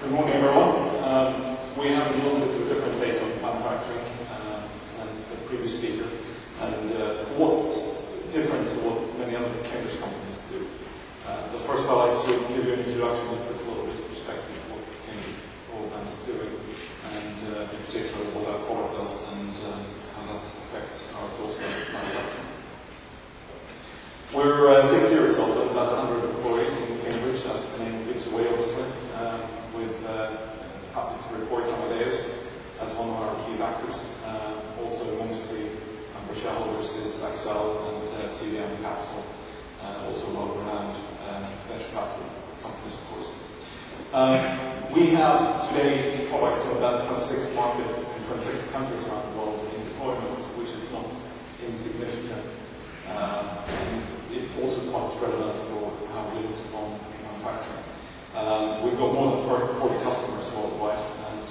Good morning, everyone. We have a little bit of a different take on manufacturing than the previous speaker, and what's different to what many other Cambridge companies do. But first, I'd like to give you an introduction and put a little bit of perspective of what Cambridge Broadband is doing, and in particular what our product does and how that affects our thoughts about manufacturing. We're 6 years old and about 100 employees in Cambridge, as the name gives away, obviously, with happy to report Amadeus as one of our key backers. Also amongst the number of shareholders is Excel and TVM Capital, also well-renowned venture capital companies, of course. We have today products in about 26 markets in 26 countries around the world in deployment, which is not insignificant. It's also quite relevant for how we look upon manufacturing. We've got more than 40 customers worldwide, and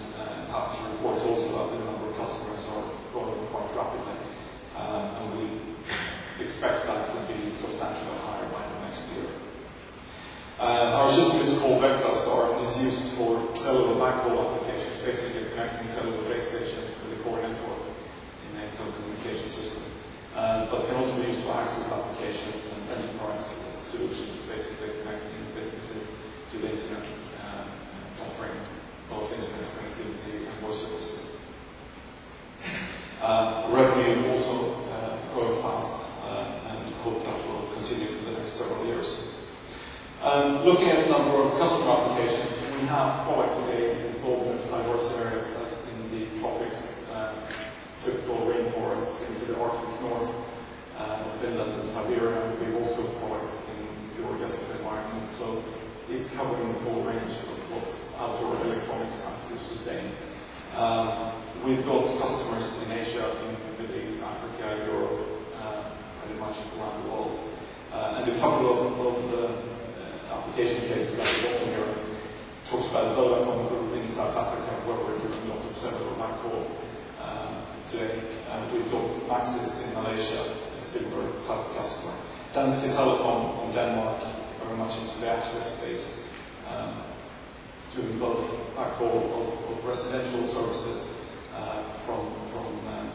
happy to report also that the number of customers are growing quite rapidly, and we expect that to be substantially higher by the next year. Our system is called VectaStar and is used for cellular backhaul applications, basically connecting cellular base stations to the core network in a telecommunication system. But can also be used for access applications and enterprise solutions, basically connecting businesses to the internet, offering both internet connectivity and voice services. Revenue also growing fast, and hope that will continue for the next several years. Looking at the number of customer applications, we have product today installed in as diverse areas as in the tropics, typical rainforests into the Arctic North, Finland and Siberia. We've also got products in pure desert environments, so it's covering the full range of what outdoor electronics has to sustain. We've got customers in Asia, in the Middle East, Africa, Europe, pretty much around the world. And a couple of the application cases at the bottom here talks about Vodacom Group in South Africa, where we're doing a lot of cellular backhaul today. We've got Maxis in Malaysia, a similar type of customer. Danske Telecom in Denmark, very much into the access space, doing both backhaul of residential services from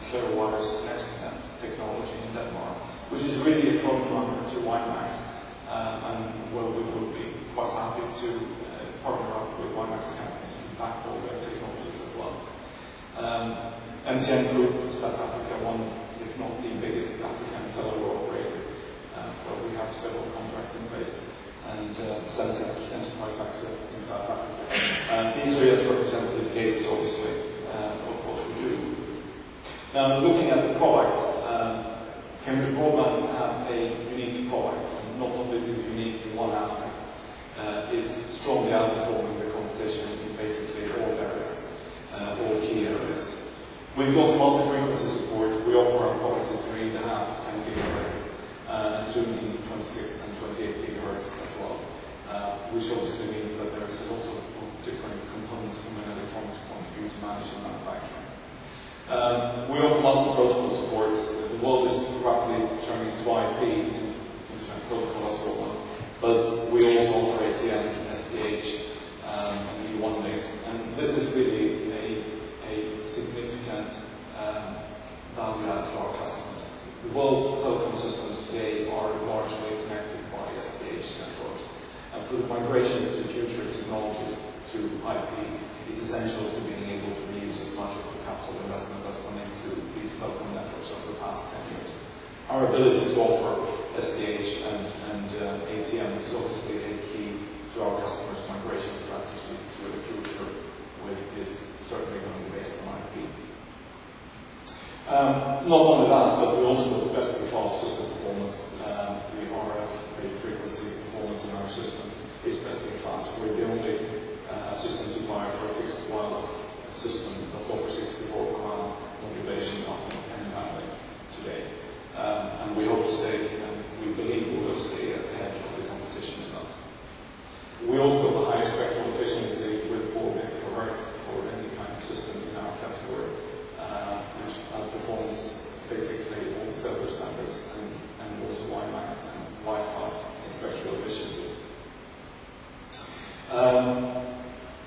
clear wires and Extenet technology in Denmark, which is really a front runner to WiMAX, and where we will be quite happy to partner up with WiMAX companies to backhaul their technologies as well. MTN Group, South Africa, one of, if not the biggest African cellular operator, where we have several contracts in place, and Centec Enterprise Access in South Africa. These are just representative cases, obviously, of what we do. Now, looking at the product, Cambridge Broadband have a unique product. Not only is it unique in one aspect, it's strongly outperforming the competition in basically all areas, all key areas. We've got multi-frequency support. We offer our product at 3.5, 10 gigahertz, and soon in 26 and 28 gigahertz as well, which obviously means that there's a lot of different components from an electronics point of view to manage in manufacturing. We offer multi-protocol support. The world is rapidly turning to IP in Internet Protocol as well, but we also offer ATM, SDH, and E1 links, and this is really a significant value add to our customers. The world's telecom systems today are largely connected by SDH networks, and for the migration to future technologies to IP, it's essential to being able to reuse as much of the capital investment that's gone into these telecom networks over the past 10 years. Our ability to offer SDH and ATM is obviously a key to our customers' migration strategy for the future, which is certainly going to be based on IP. Not only that, but we also have the best-in-class system performance. The RF radio frequency performance in our system is best-in-class. We're the only system supplier for a fixed wireless system that offers 64 command modulation up and handling today. And we hope to stay, and we believe we will stay ahead of the competition in that. We also have a high spectral efficiency with 4 bits per hertz for any kind of system in our category, which outperforms basically all the cellular standards and also WiMAX and Wi-Fi in spectral efficiency.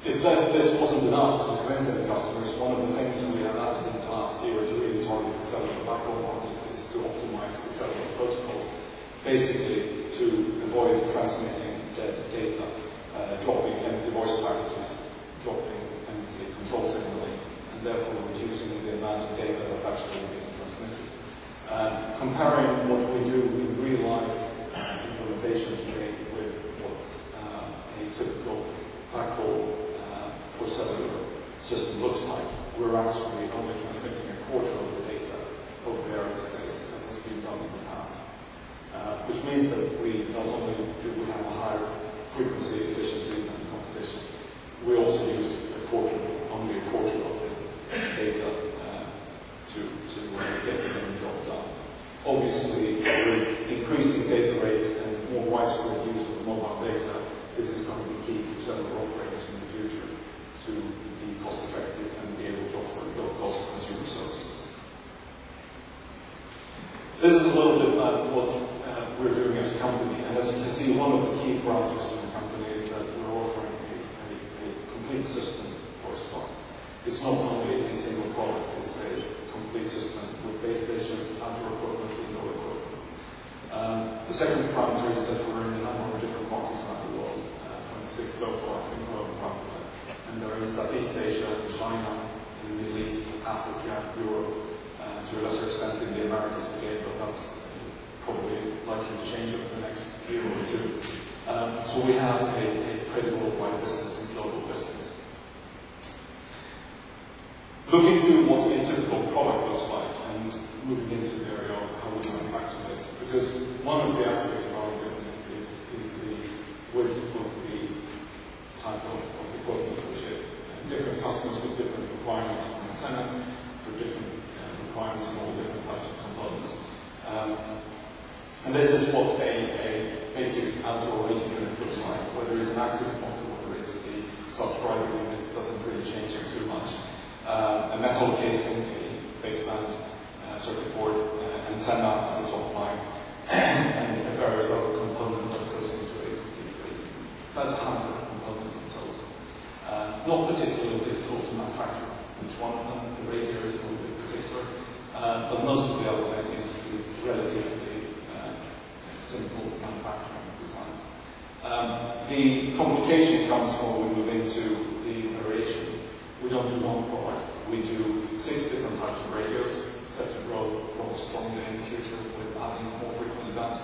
If this wasn't enough to convince any customers, one of the things we have added in the last year to really target the cellular backhaul market is to optimize the cellular protocols, basically to avoid transmitting dead data, dropping empty voice packages, dropping empty control signaling, and therefore reducing the amount of data that's actually being transmitted. Comparing what we do in real-life implementation today with what's a typical backhaul for cellular system looks like, we're actually only transmitting a quarter of the data over the air interface as has been done in the past. Which means that we not only do we have a higher frequency efficiency than the competition, we also use only a quarter of the data to get the same job done. Obviously, with increasing data rates and more widespread use of mobile data, this is going to be key for cellular operators in the future to be cost effective and be able to offer low-cost consumer services. This is a little bit about what we're doing as a company, and as you can see, one of the key parameters of the company is that we're offering a complete system for a start. It's not only a single product, it's a complete system with base stations, outdoor equipment, indoor equipment. The second parameter is that we're in a number of different markets around the world, 26 so far in growing rapidly. And they're in Southeast Asia, China, in the Middle East, Africa, Europe, to a lesser extent in the Americas today, but that's probably likely to change over the next year or two. So we have a pretty worldwide business and global business. Looking to what a typical product looks like and moving into the area of how we manufacture this, because one of the aspects of our business is the width of the type of equipment we ship. Different customers with different requirements from antennas, for different requirements in all different types of components. And this is what a basic outdoor radio unit looks like, whether it's an access point or whether it's the subscriber unit, it doesn't really change it too much. A metal casing, a baseband, circuit board, antenna as a top line, and various other components that goes into a complete radio. About 100 components in total. Not particularly difficult to manufacture. Each one of them, the radio is a little bit particular, but most of the other thing is relatively simple manufacturing designs. The complication comes when we move into the variation. We don't do one product. We do 6 different types of radios, set to grow strongly in the future with adding more frequency bands.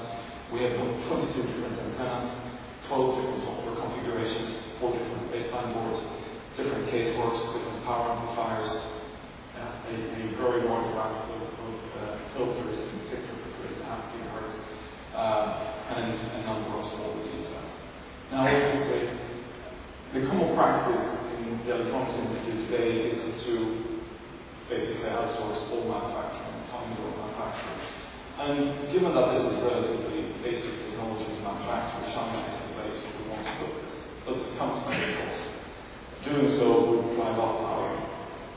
We have 22 different antennas, 12 different software configurations, 4 different baseband boards, different caseworks, different power amplifiers, a very large raft of filters, in particular for 3.5 GHz, and a number of smaller details. Now, obviously, the common practice in the electronics industry today is to basically outsource all manufacturing, final manufacturing. And given that this is relatively basic technology to manufacture, China is the place where we want to put this. But it comes at a cost. Doing so would drive up our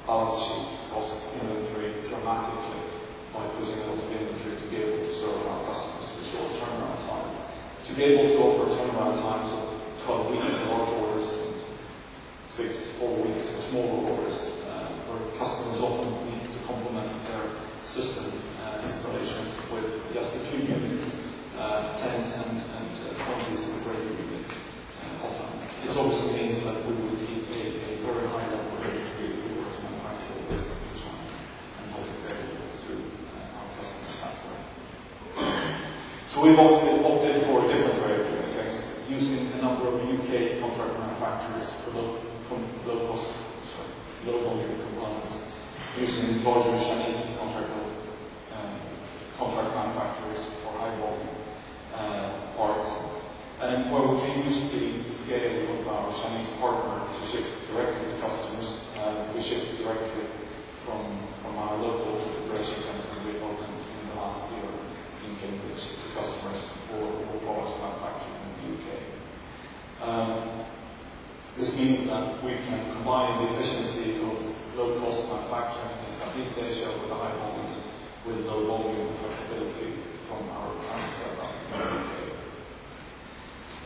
balance sheet cost inventory dramatically by putting a lot of inventory to be able to serve our customers with short turnaround time. To be able to offer turnaround times of 12 weeks for large orders, 4 weeks for smaller orders, where customers often need to complement their system installations with just a few units, tens and 20s of radio units often. This obviously means that we would keep a very high level of inventory if we were to manufacture this in China and hold it available to our customers that way. So we've opted for a different way of doing things, using a number of UK contract manufacturers for low volume components, using larger Chinese contract manufacturers for high volume parts, and where we can use the scale of our Chinese partner to ship directly to customers. We ship directly from our local operation center we opened in the last year in Cambridge to customers for products manufactured in the UK. This means that we can combine the efficiency of low-cost manufacturing in Southeast Asia with the high volumes, with low volume flexibility from our current setup in the UK.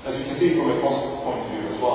As you can see from a cost point of view as well,